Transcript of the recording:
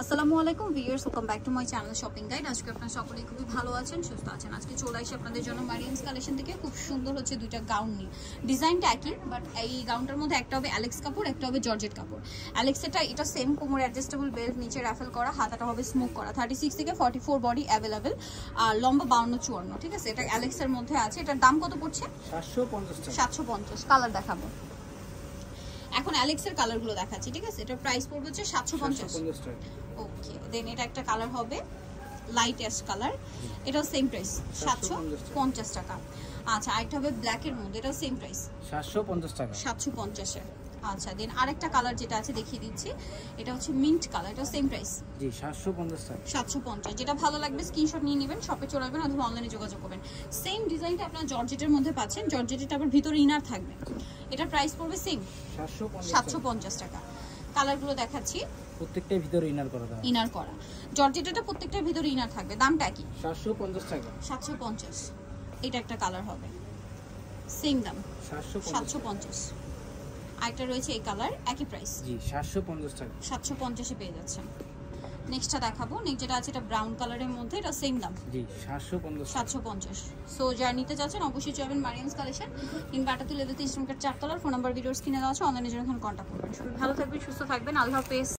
আসসালামু আলাইকুম viewers, welcome back to my channel shopping guide. আজকে আপনারা সকলেই খুবই ভালো আছেন, সুস্থ আছেন। আজকে চলে আসি আপনাদের জন্য মারিয়ামস কালেকশন থেকে খুব সুন্দর হচ্ছে দুইটা গাউন নিয়ে। ডিজাইনটা একই, বাট এই গাউনটার মধ্যে একটা হবে অ্যালেক্স কাপড়, একটা হবে জর্জেট কাপড়। অ্যালেক্সেরটা এটা সেম কোমর অ্যাডজাস্টেবল বেল্ট, নিচে রাফেল করা, হাতাটা হবে স্মোক করা। 36 থেকে 44 বডি অ্যাভেলেবেল, আর লম্বা 52-54, ঠিক আছে। এটা অ্যালেক্সের মধ্যে আছে। এটার দাম কত পড়ছে? 750। কালার দেখাবো এখন, অ্যালেক্সের কালারগুলো দেখাচ্ছি, ঠিক আছে। এটার প্রাইস পড়বে হচ্ছে 750 টাকা। ওকে, দেন এটা একটা কালার হবে লাইট অ্যাশ কালার, এটাও সেম প্রাইস 750 টাকা। আচ্ছা, আরেকটা হবে ব্ল্যাক এর মধ্যে, এটাও সেম প্রাইস 750 টাকা। 750 এর। আচ্ছা, দেন আরেকটা কালার যেটা আছে দেখিয়ে দিচ্ছি, এটা হচ্ছে মিন্ট কালার, এটাও সেম প্রাইস জি 750 টাকা। 750। যেটা ভালো লাগবে স্ক্রিনশট নিয়ে নেবেন, শপে চলে আসবেন অথবা অনলাইনে যোগাযোগ করবেন। সেম ডিজাইনটা আপনারা জর্জেটের মধ্যে পাচ্ছেন, জর্জেটের আবার ভিতরে ইনার থাকবে। এটার প্রাইস পড়বে সেম 750 টাকা। কালারগুলো দেখাচ্ছি, প্রত্যেকটার ভিতরে ইনার করা দাও। ইনার করা জর্জেটটা প্রত্যেকটার ভিতরে ইনার থাকবে। দামটা কি? 750 টাকা। 750। এটা একটা কালার হবে, সেম দাম 750। আরেকটা রয়েছে এই কালার, একই প্রাইস জি 750 টাকা। 750 এ পেয়ে যাচ্ছেন। নেক্সটটা দেখাবো, নেক্সট যেটা আছে এটা ব্রাউন কালারের মধ্যে, এটা সেম দাম জি 750। সো যারা নিতে চাচ্ছেন অবশ্যই যাবেন মারিয়ামস কালেকশন, ইন বাটাতু লেভেল 3 চারতলার। ফোন নাম্বার ভিডিওস কিনে দেওয়া আছে, অনলাইনে জন্য কন্ট্যাক্ট করবেন। সবাই ভালো থাকবেন, সুস্থ থাকবেন, আল্লাহ হাফেজ।